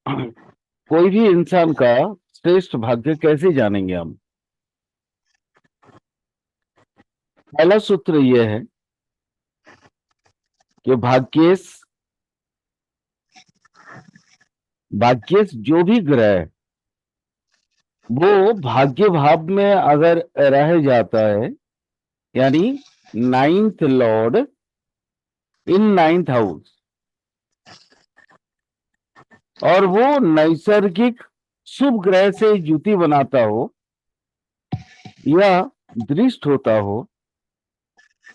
कोई भी इंसान का श्रेष्ठ भाग्य कैसे जानेंगे हम? पहला सूत्र यह है कि भाग्येश जो भी ग्रह है, वो भाग्य भाव में अगर रह जाता है, यानी ninth Lord in ninth house, और वो नैसर्गिक शुभ ग्रह से युति बनाता हो, या दृष्ट होता हो,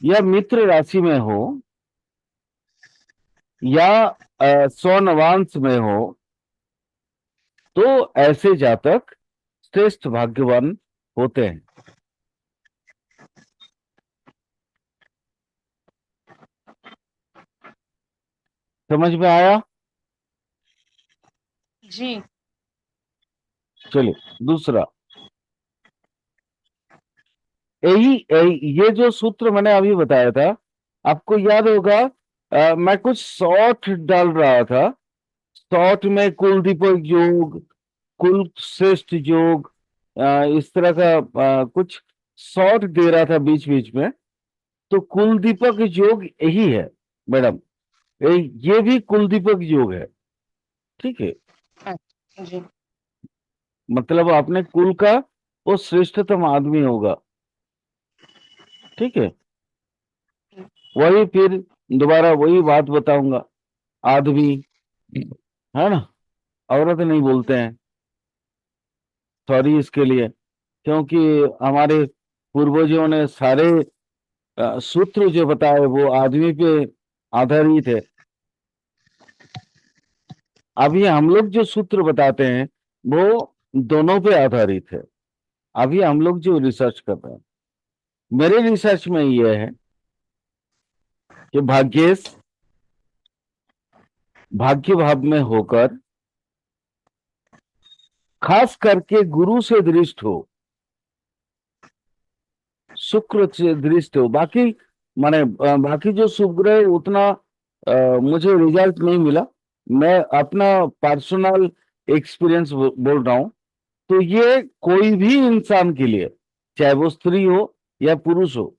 या मित्र राशि में हो, या स्वनवांश में हो, तो ऐसे जातक श्रेष्ठ भाग्यवान होते हैं। समझ में आया? जी। चलिए दूसरा, ये जो सूत्र मैंने अभी बताया था, आपको याद होगा, मैं कुछ शॉर्ट डाल रहा था। शॉर्ट में कुल दीपक योग, कुल श्रेष्ठ योग, इस तरह का कुछ शॉर्ट दे रहा था बीच बीच में। तो कुल दीपक योग यही है मैडम, ये भी कुल दीपक योग है। ठीक है, अच्छा, जी। मतलब आपने कुल का वो श्रेष्ठतम आदमी होगा। ठीक है, वही फिर दोबारा वही बात बताऊंगा। आदमी, है ना, औरत नहीं बोलते हैं, सॉरी इसके लिए, क्योंकि हमारे पूर्वजों ने सारे सूत्र जो बताए वो आदमी पे आधारित है। अभी हम लोग जो सूत्र बताते हैं वो दोनों पे आधारित है। अभी हम लोग जो रिसर्च कर रहे हैं, मेरे रिसर्च में ये है कि भाग्येश भाग्य भाव में होकर, खास करके गुरु से दृष्ट हो, शुक्र से दृष्ट हो, बाकी माने बाकी जो शुभ ग्रह उतना मुझे रिजल्ट नहीं मिला। मैं अपना पर्सनल एक्सपीरियंस बोल रहा हूं। तो ये कोई भी इंसान के लिए, चाहे वो स्त्री हो या पुरुष हो,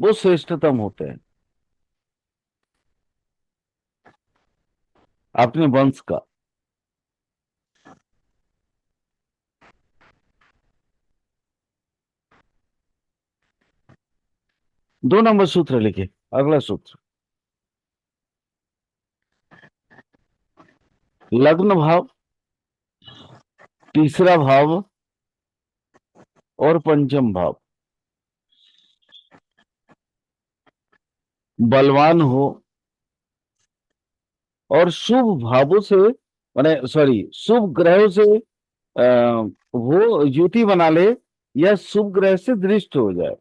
वो श्रेष्ठतम होते हैं अपने वंश का। 2 नंबर सूत्र लिखे, अगला सूत्र, लग्न भाव, तीसरा भाव और पंचम भाव बलवान हो, और शुभ भावों से, माने सॉरी, शुभ ग्रहों से वो युति बना ले, या शुभ ग्रह से दृष्ट हो जाए।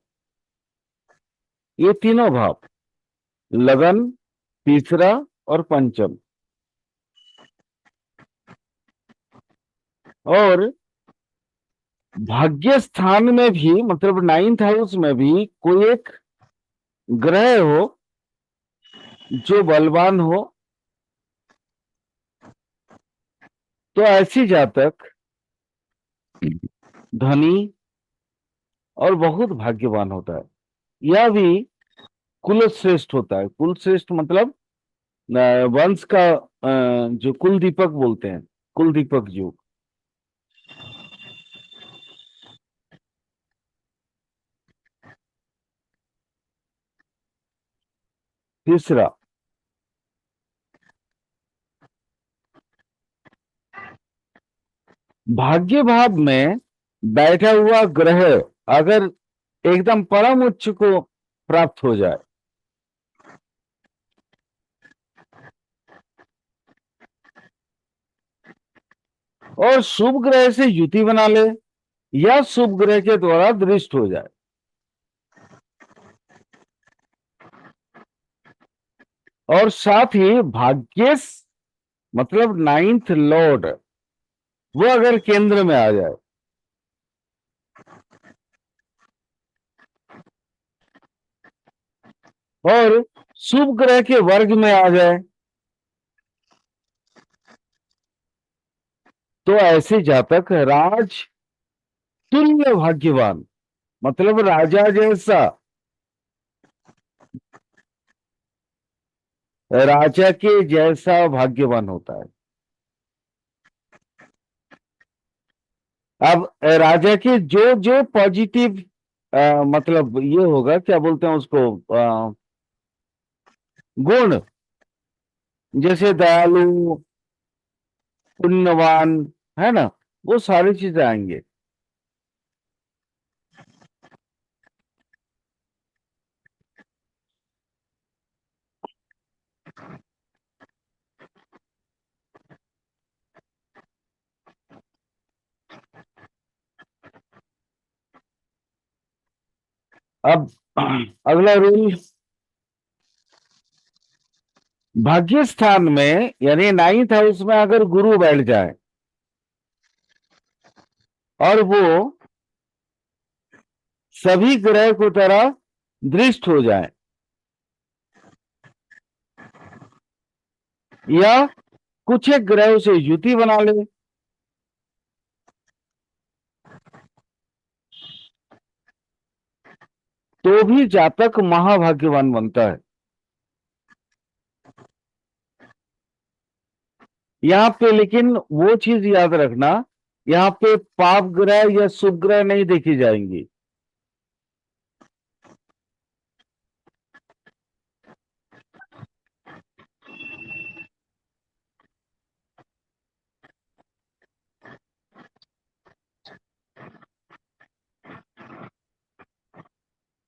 ये तीनों भाव, लगन, तीसरा और पंचम, और भाग्य स्थान में भी, मतलब नाइन्थ हाउस में भी कोई एक ग्रह हो जो बलवान हो, तो ऐसी जातक धनी और बहुत भाग्यवान होता है। यह भी कुल श्रेष्ठ होता है। कुल श्रेष्ठ मतलब वंश का, जो कुल दीपक बोलते हैं, कुल दीपक योग। तीसरा, भाग्य भाव में बैठा हुआ ग्रह अगर एकदम परम उच्च को प्राप्त हो जाए, और शुभ ग्रह से युति बना ले, या शुभ ग्रह के द्वारा दृष्ट हो जाए, और साथ ही भाग्येश मतलब नाइन्थ लॉर्ड, वो अगर केंद्र में आ जाए, और शुभ ग्रह के वर्ग में आ जाए, तो ऐसे जातक राज तुल्य भाग्यवान, मतलब राजा जैसा, राजा के जैसा भाग्यवान होता है। अब राजा के जो जो पॉजिटिव मतलब ये होगा, क्या बोलते हैं उसको, गुण, जैसे दयालु, पुण्यवान, है ना, वो सारी चीजें आएंगे। अब अगला रूल, भाग्य स्थान में यानी नाइन्थ हाउस में अगर गुरु बैठ जाए और वो सभी ग्रह को तरह दृष्ट हो जाए, या कुछ एक ग्रहों से युति बना ले, तो भी जातक महाभाग्यवान बनता है। यहाँ पे लेकिन वो चीज याद रखना, यहाँ पे पाप ग्रह या शुभ ग्रह नहीं देखी जाएंगी।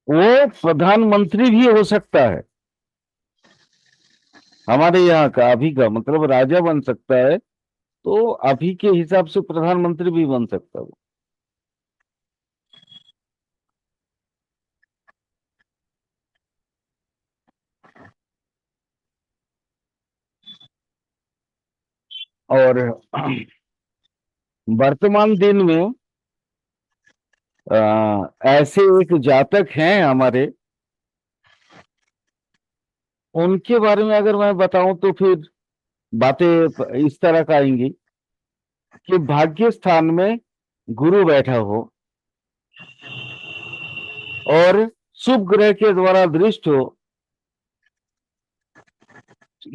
वो प्रधानमंत्री भी हो सकता है, हमारे यहाँ का अभी का मतलब राजा बन सकता है, तो अभी के हिसाब से प्रधानमंत्री भी बन सकता है वो। और वर्तमान दिन में ऐसे एक जातक हैं हमारे, उनके बारे में अगर मैं बताऊं तो फिर बातें इस तरह का आएंगी कि भाग्य स्थान में गुरु बैठा हो और शुभ ग्रह के द्वारा दृष्ट हो,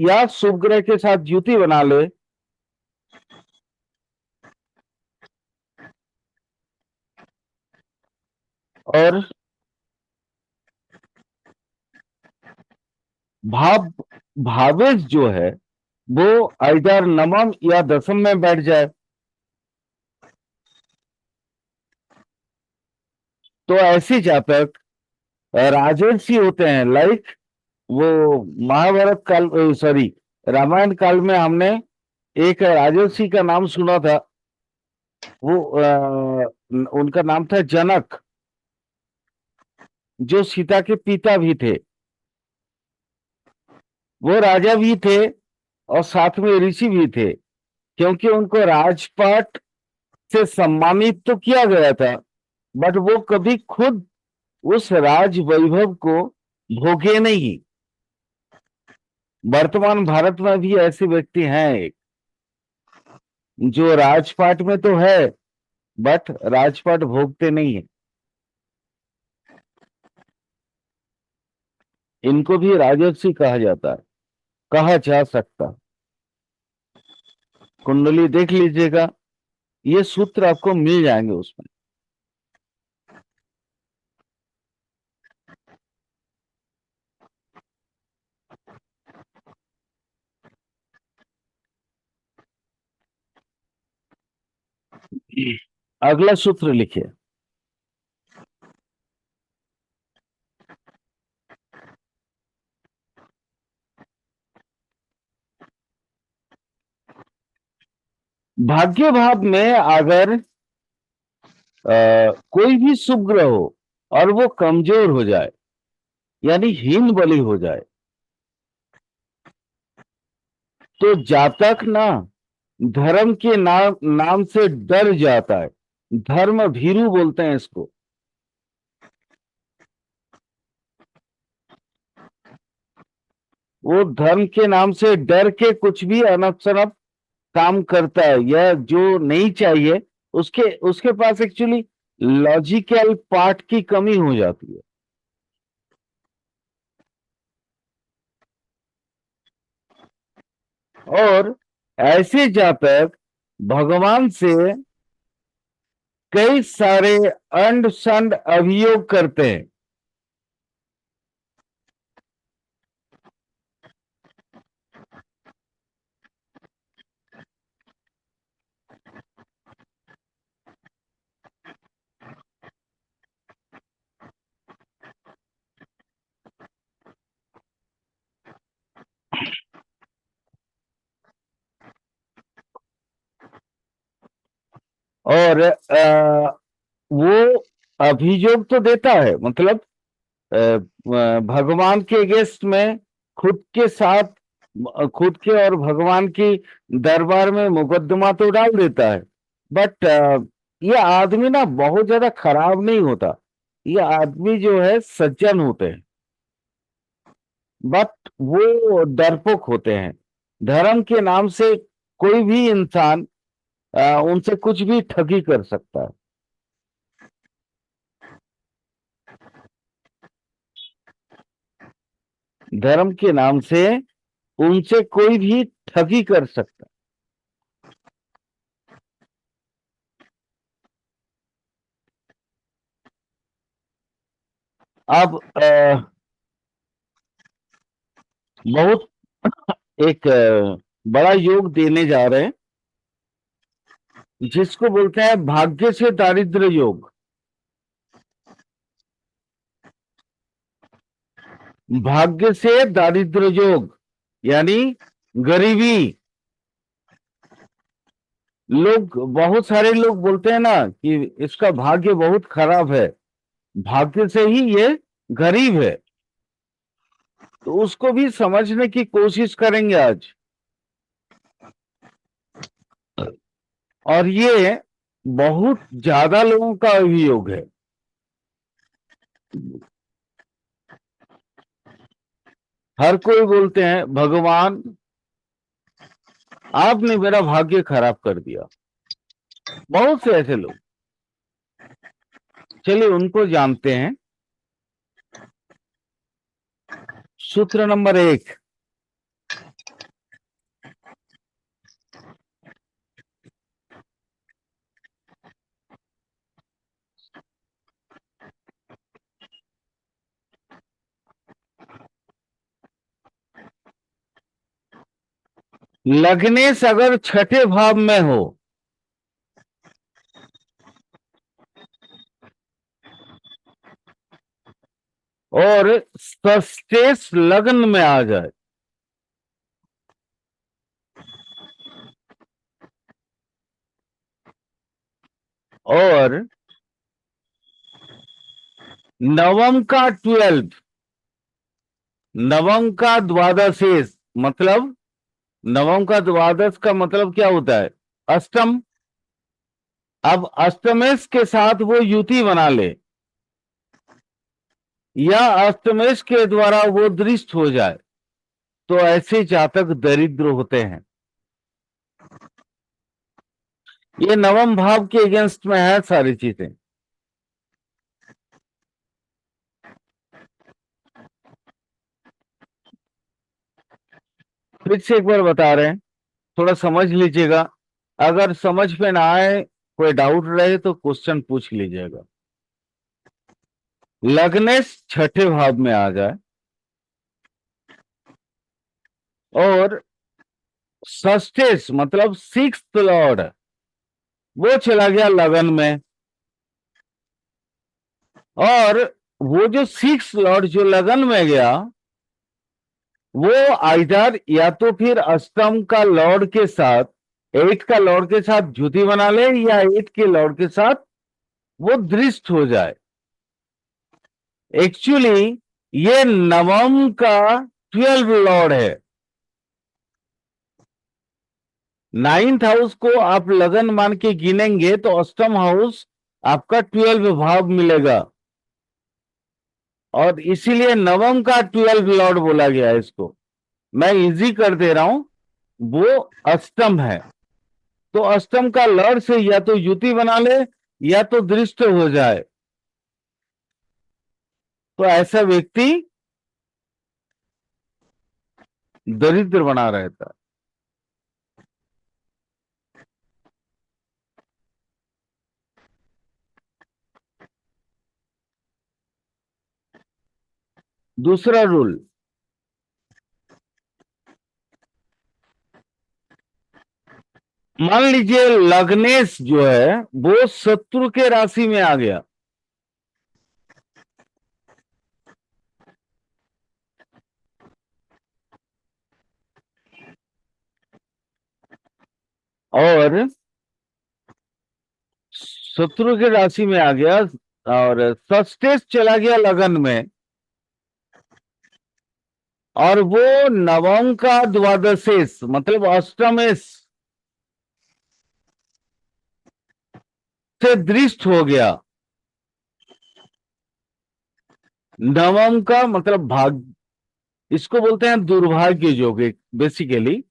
या शुभ ग्रह के साथ युति बना ले, और भाव भावेश जो है वो आइदर नवम या दसम में बैठ जाए, तो ऐसे जातक राजर्षि होते हैं। लाइक वो महाभारत काल, सॉरी, रामायण काल में हमने एक राजर्षि का नाम सुना था, वो उनका नाम था जनक, जो सीता के पिता भी थे। वो राजा भी थे और साथ में ऋषि भी थे, क्योंकि उनको राजपाट से सम्मानित तो किया गया था, बट वो कभी खुद उस राज वैभव को भोगे नहीं। वर्तमान भारत में भी ऐसे व्यक्ति हैं एक, जो राजपाट में तो है बट राजपाट भोगते नहीं है। इनको भी राजर्षि कहा जाता है, कहा जा सकता। कुंडली देख लीजिएगा, ये सूत्र आपको मिल जाएंगे उसमें। अगला सूत्र लिखिए। भाग्य भाव में अगर कोई भी शुभ ग्रह हो और वो कमजोर हो जाए, यानी हीन बली हो जाए, तो जातक ना धर्म के नाम से डर जाता है। धर्म भीरु बोलते हैं इसको। वो धर्म के नाम से डर के कुछ भी अनप शनप काम करता है या जो नहीं चाहिए, उसके उसके पास एक्चुअली लॉजिकल पार्ट की कमी हो जाती है। और ऐसे जातक भगवान से कई सारे अंड संड अभियोग करते हैं। और वो अभियोग तो देता है, मतलब भगवान के अगेंस्ट में खुद के साथ, खुद के और भगवान की दरबार में मुकदमा तो डाल देता है। बट ये आदमी ना बहुत ज्यादा खराब नहीं होता। ये आदमी जो है सज्जन होते हैं, बट वो डरपोक होते हैं। धर्म के नाम से कोई भी इंसान उनसे कुछ भी ठगी कर सकता है। धर्म के नाम से उनसे कोई भी ठगी कर सकता है। अब बहुत एक बड़ा योग देने जा रहे हैं, जिसको बोलते हैं भाग्य से दारिद्र्य योग। भाग्य से दारिद्र्य योग यानी गरीबी। लोग, बहुत सारे लोग बोलते हैं ना कि इसका भाग्य बहुत खराब है, भाग्य से ही ये गरीब है। तो उसको भी समझने की कोशिश करेंगे आज। और ये बहुत ज्यादा लोगों का अभियोग है। हर कोई बोलते हैं भगवान आपने मेरा भाग्य खराब कर दिया। बहुत से ऐसे लोग। चलिए उनको जानते हैं। सूत्र नंबर 1, लग्नेश अगर छठे भाव में हो और षष्ठेश लग्न में आ जाए, और नवम का 12, नवम का द्वादशेश, मतलब नवम का द्वादश का मतलब क्या होता है? अष्टम। अब अष्टमेश के साथ वो युति बना ले या अष्टमेश के द्वारा वो दृष्ट हो जाए, तो ऐसे जातक दरिद्र होते हैं। ये नवम भाव के अगेंस्ट में है सारी चीजें। फिर से एक बार बता रहे हैं, थोड़ा समझ लीजिएगा। अगर समझ में ना आए, कोई डाउट रहे तो क्वेश्चन पूछ लीजिएगा। लग्नेश छठे भाव में आ जाए और षष्ठेश मतलब सिक्स लॉर्ड वो चला गया लगन में, और वो जो सिक्स लॉर्ड जो लगन में गया, वो आइदर या तो फिर अष्टम का लॉर्ड के साथ, 8 का लॉर्ड के साथ जुति बना ले, या 8 के लॉर्ड के साथ वो दृष्ट हो जाए। एक्चुअली ये नवम का 12 लॉर्ड है। 9th हाउस को आप लगन मान के गिनेंगे तो अष्टम हाउस आपका 12 भाव मिलेगा, और इसीलिए नवम का 12 लॉर्ड बोला गया है इसको। मैं इजी कर दे रहा हूं, वो अष्टम है। तो अष्टम का लड़ से या तो युति बना ले या तो दृष्ट हो जाए, तो ऐसा व्यक्ति दरिद्र बना रहता है। दूसरा रूल, मान लीजिए लग्नेश जो है वो शत्रु के राशि में आ गया, और शत्रु के राशि में आ गया और षष्ठेश चला गया लगन में, और वो नवम का द्वादशेश मतलब अष्टमेश से दृष्ट हो गया। नवम का मतलब भाग, इसको बोलते हैं दुर्भाग्य योग बेसिकली।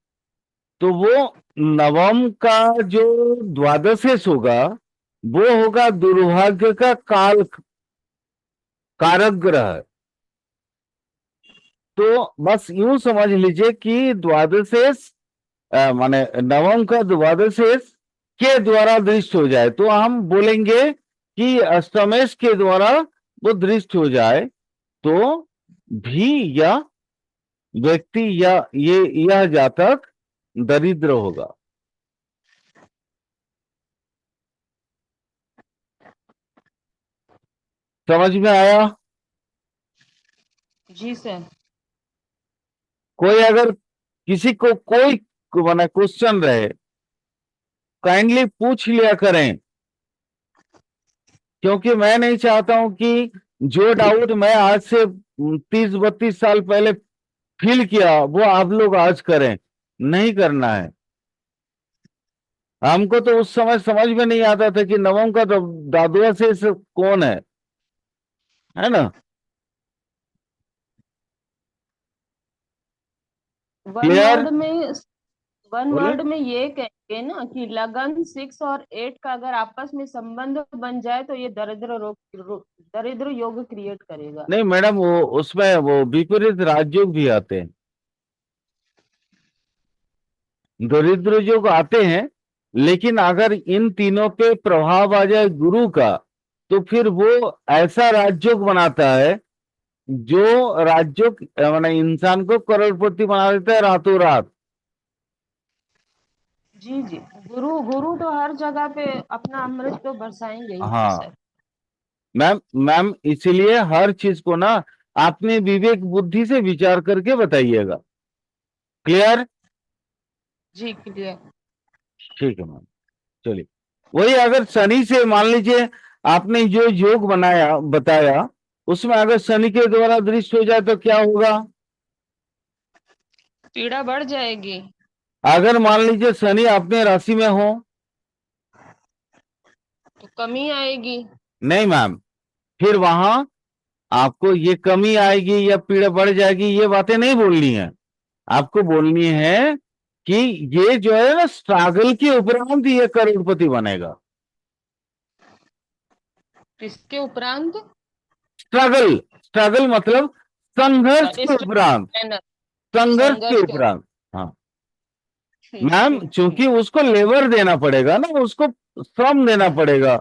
तो वो नवम का जो द्वादशेश होगा वो होगा दुर्भाग्य का काल कारक ग्रह। तो बस यूं समझ लीजिए कि द्वादशेश माने नवम का द्वादशेश के द्वारा दृष्ट हो जाए तो हम बोलेंगे कि अष्टमेश के द्वारा वो दृष्ट हो जाए तो भी यह व्यक्ति या यह जातक दरिद्र होगा। समझ में आया? जी सर। कोई अगर किसी को कोई माने क्वेश्चन रहे काइंडली पूछ लिया करें, क्योंकि मैं नहीं चाहता हूं कि जो डाउट मैं आज से 30-32 साल पहले फील किया वो आप लोग आज करें, नहीं करना है। हमको तो उस समय समझ में नहीं आता था कि नवम का दादुआ से कौन है ना? One clear? वर्ड में वन बोले वर्ड में ये कहेंगे ना कि लगन 6 और 8 का अगर आपस में संबंध बन जाए तो ये दरिद्र योग क्रिएट करेगा। नहीं मैडम, वो उसमें वो विपरीत राजयोग भी आते हैं, दरिद्र योग आते हैं, लेकिन अगर इन तीनों पे प्रभाव आ जाए गुरु का तो फिर वो ऐसा राजयोग बनाता है जो राजयोग माने इंसान को करोड़पति बना देता है रातों रात। जी जी। गुरु गुरु तो हर जगह पे अपना अमृत तो बरसाएंगे ही हाँ सर। मैम, मैम इसीलिए हर चीज को ना अपने विवेक बुद्धि से विचार करके बताइएगा। क्लियर? जी क्लियर। ठीक है मैम, चलिए। वही अगर शनि से मान लीजिए आपने जो योग बनाया बताया उसमें अगर शनि के द्वारा दृष्ट हो जाए तो क्या होगा? पीड़ा बढ़ जाएगी। अगर मान लीजिए शनि अपने राशि में हो? तो कमी आएगी। नहीं मैम, फिर वहां आपको ये कमी आएगी या पीड़ा बढ़ जाएगी ये बातें नहीं बोलनी है। आपको बोलनी है कि ये जो है ना स्ट्रगल के उपरांत ये करोड़पति बनेगा। किसके उपरांत? स्ट्रगल, स्ट्रगल मतलब संघर्ष के स्ट्रगल उपरांत, मेहनत संघर्ष के संघर्ष के उपरांत। हाँ ठीक मैम, ठीक ठीक। क्योंकि उसको लेबर देना पड़ेगा ना, उसको श्रम देना पड़ेगा।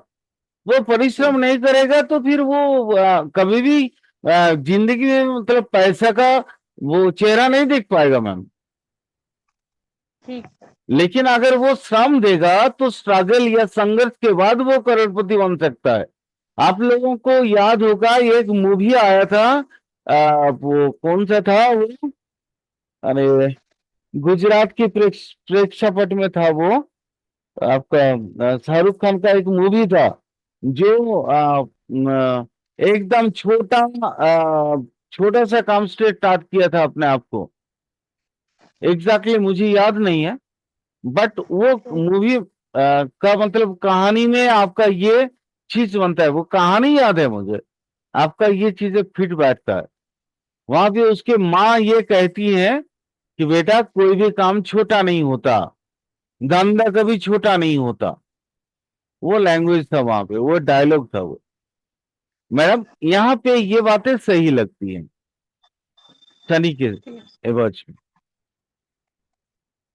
वो परिश्रम ठीक नहीं करेगा तो फिर वो कभी भी जिंदगी में मतलब पैसा का वो चेहरा नहीं देख पाएगा मैम। ठीक। लेकिन अगर वो श्रम देगा तो स्ट्रगल या संघर्ष के बाद वो करोड़पति बन सकता है। आप लोगों को याद होगा एक मूवी आया था, वो कौन सा था वो, अरे गुजरात की प्रेक्षापट में था वो, आपका शाहरुख खान का एक मूवी था जो एकदम छोटा सा काम से स्टार्ट किया था अपने आप को। एग्जैक्टली मुझे याद नहीं है, बट वो मूवी का मतलब कहानी में आपका ये चीज बनता है, वो कहानी याद है मुझे, आपका ये चीजें फिट बैठता है। वहां पे उसके माँ ये कहती है कि बेटा कोई भी काम छोटा नहीं होता, धंधा कभी छोटा नहीं होता। वो लैंग्वेज था वहां पे, वो डायलॉग था वो। मैडम यहाँ पे ये बातें सही लगती हैं शनि के एवज में।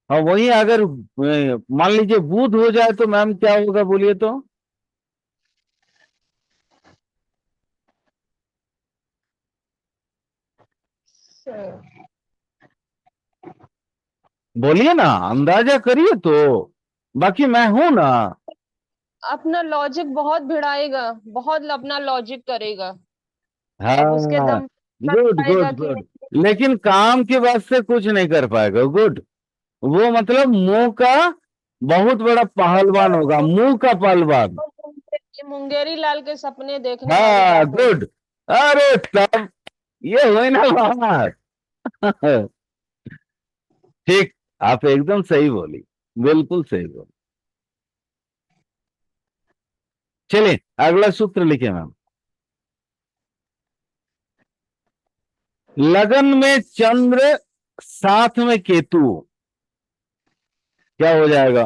और वही अगर मान लीजिए बुध हो जाए तो मैम क्या होगा बोलिए तो? सर, बोलिए ना, अंदाजा करिए तो, बाकी मैं हूं ना। अपना लॉजिक बहुत भिड़ाएगा, बहुत अपना लॉजिक करेगा। अब उसके हाँ, दम पे कर गुड पाएगा गुड कि गुड। नहीं। लेकिन काम के वास्ते कुछ नहीं कर पाएगा। गुड। वो मतलब मुंह का बहुत बड़ा पहलवान होगा, मुंह का पहलवान। ये मुंगेरी लाल के सपने देखने वाली हाँ, बात होगी। गुड। अरे तब ये हुई ना बात। ठीक। आप एकदम सही बोली, बिल्कुल सही बोली। चलिए अगला सूत्र लिखे मैम। लगन में चंद्र, साथ में केतु, क्या हो जाएगा?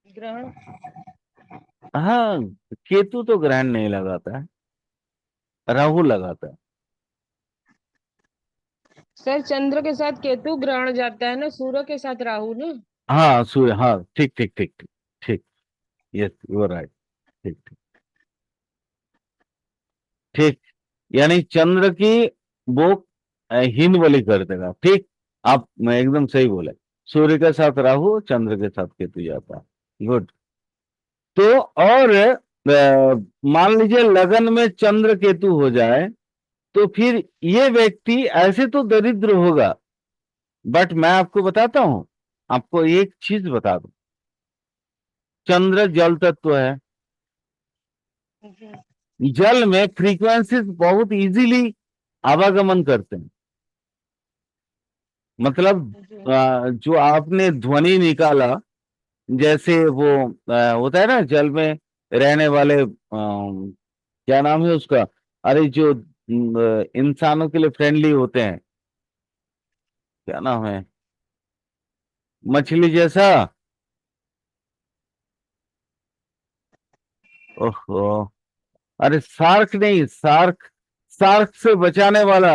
ग्रहण। हाँ, केतु तो ग्रहण नहीं लगाता है, राहु लगाता है। सर, चंद्र के साथ केतु ग्रहण जाता है ना, सूर्य के साथ राहु ना। हाँ सूर्य, हाँ ठीक ठीक ठीक ठीक। ठीक। Yes you right. ठीक ठीक ठीक। यानी चंद्र की वो हीन बलि कर देगा। ठीक। आप मैं एकदम सही बोले। सूर्य के साथ राहु, चंद्र के साथ केतु जाता है। गुड। तो और मान लीजिए लगन में चंद्र केतु हो जाए तो फिर ये व्यक्ति ऐसे तो दरिद्र होगा, बट मैं आपको बताता हूं, आपको एक चीज बता दूं। चंद्र जल तत्व है। जी। जल में फ्रीक्वेंसीज बहुत इजीली आवागमन करते हैं। मतलब जी। जो आपने ध्वनि निकाला, जैसे वो होता है ना जल में रहने वाले क्या नाम है उसका? अरे जो इंसानों के लिए फ्रेंडली होते हैं, क्या नाम है? मछली जैसा। ओहो। अरे शार्क नहीं, शार्क, शार्क से बचाने वाला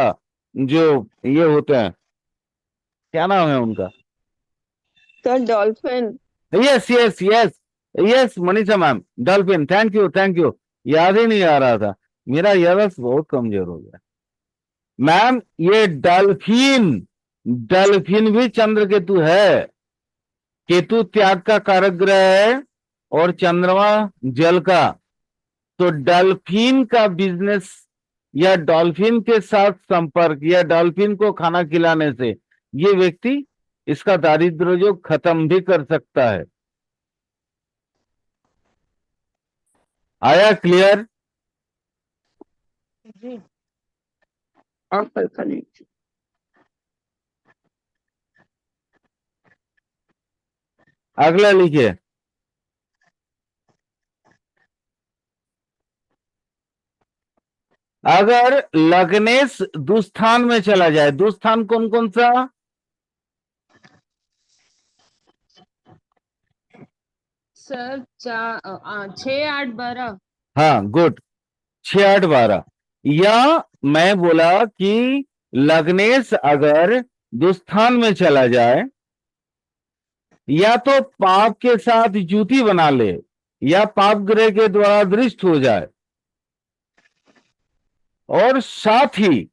जो ये होते हैं, क्या नाम है उनका? Sir, dolphin. Yes yes yes. Yes Manisha ma'am, dolphin. Thank you thank you. याद ही नहीं आ रहा था, मेरा याददाश्त बहुत कमजोर हो गया। मैम ये डॉल्फिन, डॉल्फिन भी चंद्र केतु है। केतु त्याग का कारक ग्रह है और चंद्रमा जल का। तो डॉल्फिन का बिजनेस या डॉल्फिन के साथ संपर्क या डॉल्फिन को खाना खिलाने से ये व्यक्ति इसका दारिद्र्य जो खत्म भी कर सकता है। आया क्लियर? जी। आप कल्पना नहीं। अगला लिखिए। अगर लग्नेश दुस्थान में चला जाए, दुस्थान कौन कौन सा? सर, 6, 8, 12। हाँ गुड। 6, 8, 12। या मैं बोला कि लग्नेश अगर दुस्थान में चला जाए, या तो पाप के साथ युति बना ले, या पाप ग्रह के द्वारा दृष्ट हो जाए, और साथ ही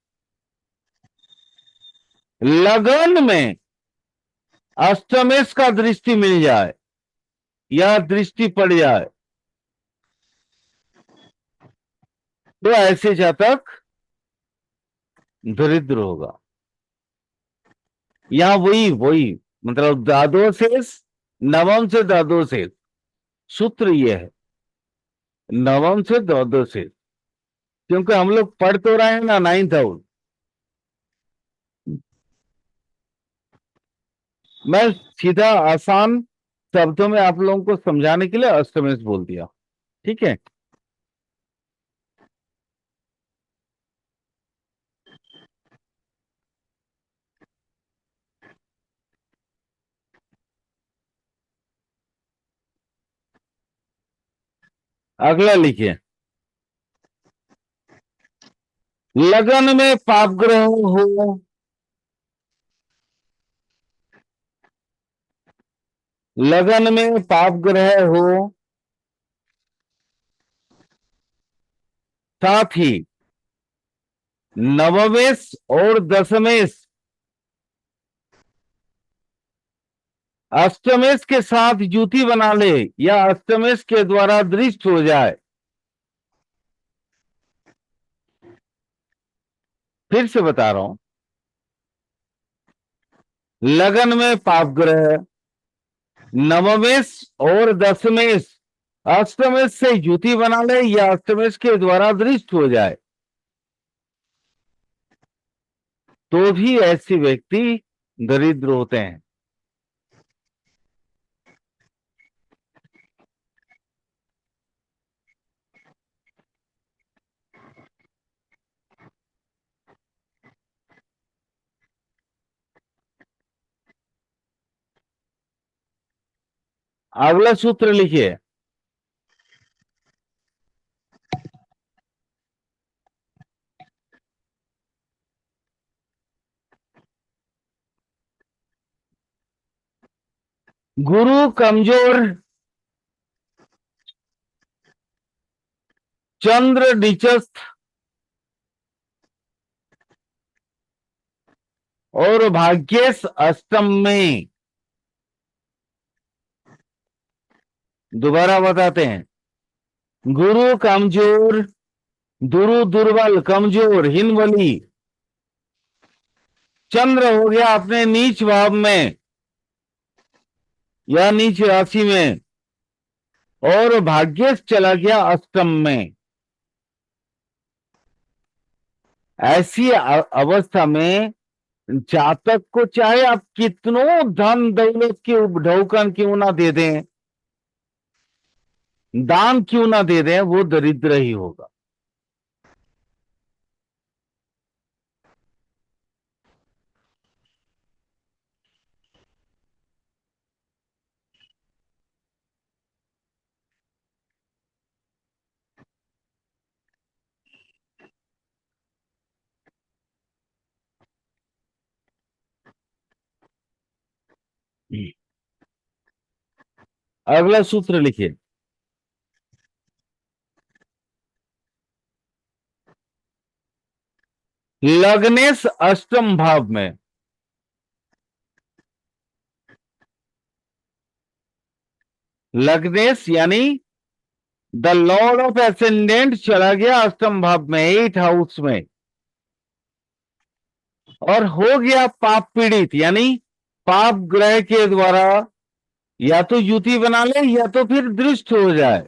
लगन में अष्टमेश का दृष्टि मिल जाए या दृष्टि पड़ जाए, तो ऐसे जातक दरिद्र होगा। यहां वही वही मतलब द्वादशेष, नवम से द्वादशेष, सूत्र ये है, नवम से द्वादशेष। क्योंकि हम लोग पढ़ तो रहे हैं ना 9th हाउस। मैं सीधा आसान शब्दों में आप लोगों को समझाने के लिए अष्टमेश बोल दिया। ठीक है। अगला लिखिए, लगन में पाप ग्रह हो, लगन में पाप ग्रह हो, साथ ही नवमेश और दशमेश अष्टमेश के साथ युति बना ले या अष्टमेश के द्वारा दृष्ट हो जाए। फिर से बता रहा हूं, लगन में पाप ग्रह, नवमेश और दशमेश अष्टमेश से युति बना ले या अष्टमेश के द्वारा दृष्ट हो जाए, तो भी ऐसे व्यक्ति दरिद्र होते हैं। अगला सूत्र लिखिए, गुरु कमजोर, चंद्र नीचस्थ और भाग्येश अष्टम में। दोबारा बताते हैं, गुरु कमजोर, गुरु दुर्बल, कमजोर, हिनवली, चंद्र हो गया अपने नीच भाव में या नीच राशि में, और भाग्येश चला गया अष्टम में। ऐसी अवस्था में जातक को चाहे आप कितनों धन दौलत की ढौकन क्यों ना दे दें, दान क्यों ना दे दें, वो दरिद्र ही होगा। अगला सूत्र लिखिए, लग्नेश अष्टम भाव में, लग्नेश यानी द लॉर्ड ऑफ एसेंडेंट चला गया अष्टम भाव में, 8th हाउस में, और हो गया पाप पीड़ित, यानी पाप ग्रह के द्वारा या तो युति बना ले या तो फिर दृष्ट हो जाए।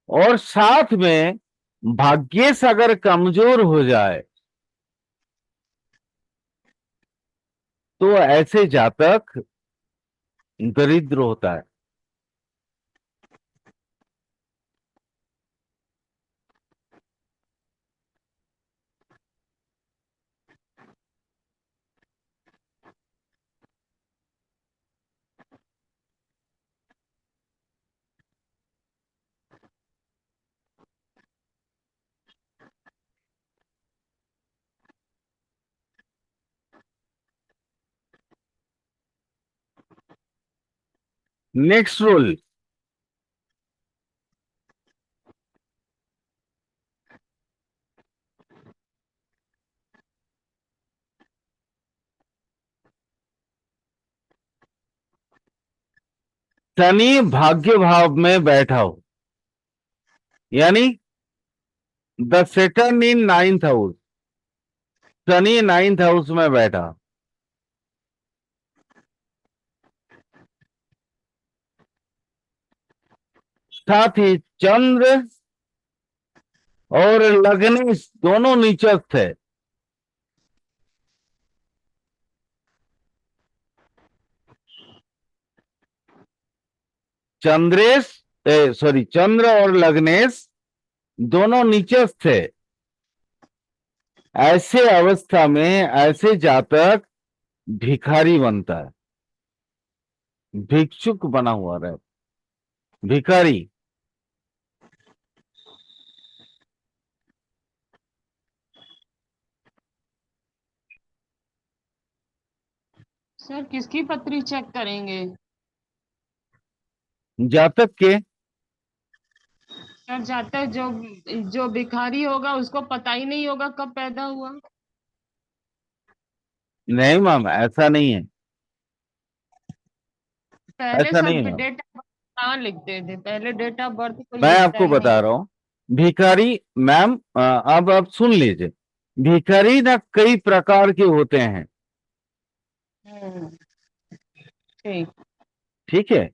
और साथ में भाग्येश अगर कमजोर हो जाए तो ऐसे जातक दरिद्र होता है। नेक्स्ट रूल, शनि भाग्य भाव में बैठा हो, यानी the Saturn in 9th house, Shani 9th house में बैठा, साथ ही चंद्र और लग्नेश दोनों नीचस्थ है। चंद्रेश सॉरी चंद्र और लग्नेश दोनों नीचस्थ है। ऐसे अवस्था में ऐसे जातक भिखारी बनता है, भिक्षुक बना हुआ रहे, भिखारी। सर किसकी पत्री चेक करेंगे? जातक के। सर जातक जो जो भिखारी होगा उसको पता ही नहीं होगा कब पैदा हुआ। नहीं मैम, ऐसा नहीं है, पहले ऐसा सर नहीं है मैम। डेट ऑफ बर्थ कहाँ लिखते थे? पहले डेट ऑफ बर्थ कोई मैं लिखता आपको ही नहीं। बता रहा हूँ, भिखारी मैम, अब आप सुन लीजिए। भिखारी ना कई प्रकार के होते हैं। हम्म। ठीक। ठीक है,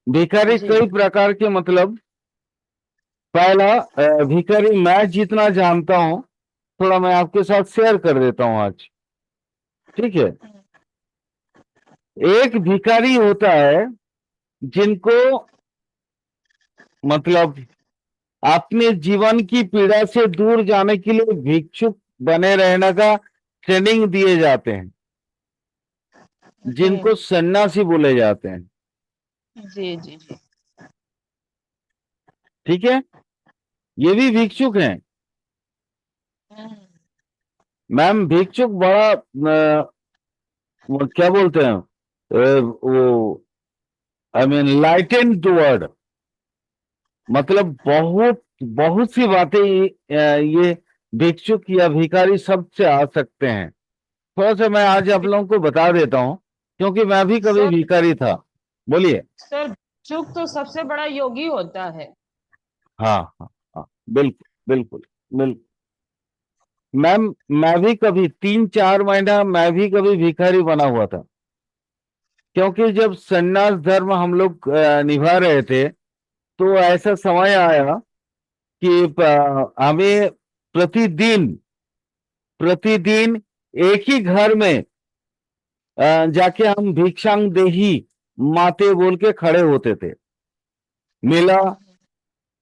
भिखारी जी। कई प्रकार के मतलब, पहला भिखारी मैं जितना जानता हूँ, थोड़ा मैं आपके साथ शेयर कर देता हूँ आज। ठीक है, एक भिखारी होता है जिनको मतलब अपने जीवन की पीड़ा से दूर जाने के लिए भिक्षुक बने रहने का ट्रेनिंग दिए जाते हैं, जी जिनको सन्यासी बोले जाते हैं। जी जी जी। ठीक है, ये भी भिक्षुक हैं। हम्म। मैम भिक्षुक बड़ा वो क्या बोलते हैं, वो आई मीन लाइटेन टू वर्ड, मतलब बहुत बहुत सी बातें ये भिक्षुक या भिखारी सबसे आ सकते हैं। थोड़ा सा मैं आज आप लोगों को बता देता हूँ, क्योंकि मैं भी कभी सर भिखारी था। बोलिए। सर चुप तो सबसे बड़ा योगी होता है। हाँ हाँ हाँ, बिल्कुल बिल्कुल बिल्कुल। मैम मैं भी कभी 3-4 महीना मैं भी कभी भिखारी बना हुआ था, क्योंकि जब संन्यास धर्म हम लोग निभा रहे थे, तो ऐसा समय आया कि हमें प्रतिदिन प्रतिदिन एक ही घर में जाके हम भिक्षांग देही माते बोल के खड़े होते थे। मिला,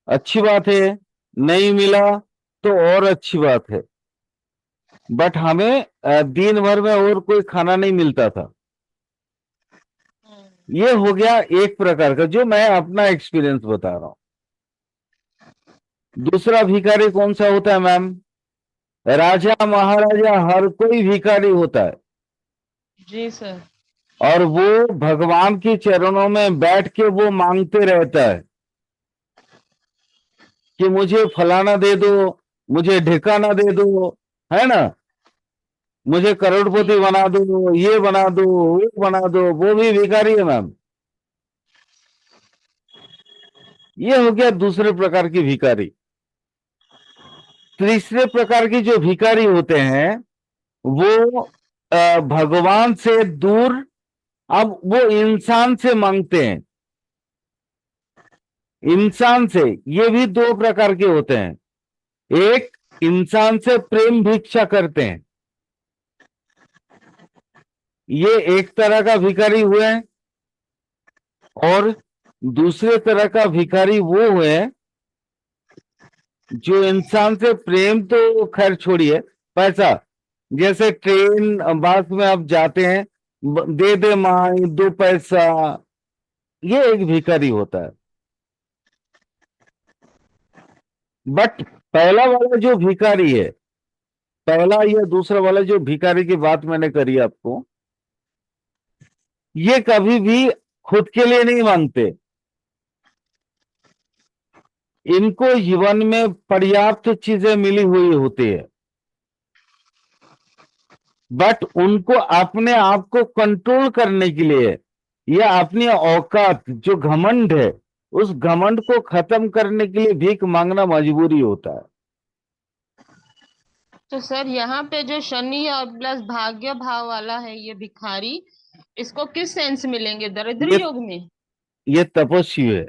अच्छी बात है, नहीं मिला तो और अच्छी बात है, बट हमें दिन भर में और कोई खाना नहीं मिलता था। ये हो गया एक प्रकार का, जो मैं अपना एक्सपीरियंस बता रहा हूं। दूसरा भिखारी कौन सा होता है मैम? राजा महाराजा हर कोई भिखारी होता है, जी सर। और वो भगवान के चरणों में बैठ के वो मांगते रहता है कि मुझे फलाना दे दो, मुझे ढिकाना दे दो, है ना, मुझे जी करोड़पति बना दो, ये बना दो, वो बना दो। वो भी भिखारी है मैम। ये हो गया दूसरे प्रकार की भिखारी। तीसरे प्रकार की जो भिखारी होते हैं, वो भगवान से दूर, अब वो इंसान से मांगते हैं, इंसान से। ये भी दो प्रकार के होते हैं। एक, इंसान से प्रेम भिक्षा करते हैं, ये एक तरह का भिखारी हुए। और दूसरे तरह का भिखारी वो हुए जो इंसान से प्रेम तो खैर छोड़िए, पैसा, जैसे ट्रेन बस में आप जाते हैं, दे दे माई 2 पैसा, ये एक भिखारी होता है। बट पहला वाला जो भिखारी है, पहला या दूसरा वाला जो भिखारी की बात मैंने करी आपको, ये कभी भी खुद के लिए नहीं मांगते। इनको जीवन में पर्याप्त चीजें मिली हुई होती है, बट उनको अपने आप को कंट्रोल करने के लिए, या अपनी औकात जो घमंड है, उस घमंड को खत्म करने के लिए भीख मांगना मजबूरी होता है। तो सर यहाँ पे जो शनि और प्लस भाग्य भाव वाला है ये भिखारी, इसको किस सेंस मिलेंगे, दरिद्र ये योग में? ये तपस्वी है।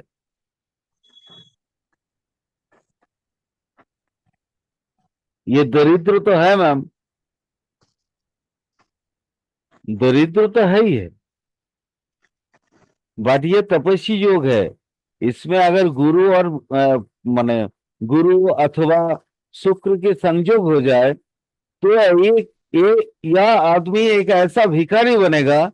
ये दरिद्र तो है मैम, दरिद्र तो है ही है, बट ये तपस्वी योग है। इसमें अगर गुरु और माने गुरु अथवा शुक्र के संयोग हो जाए, तो एक यह आदमी एक ऐसा भिखारी बनेगा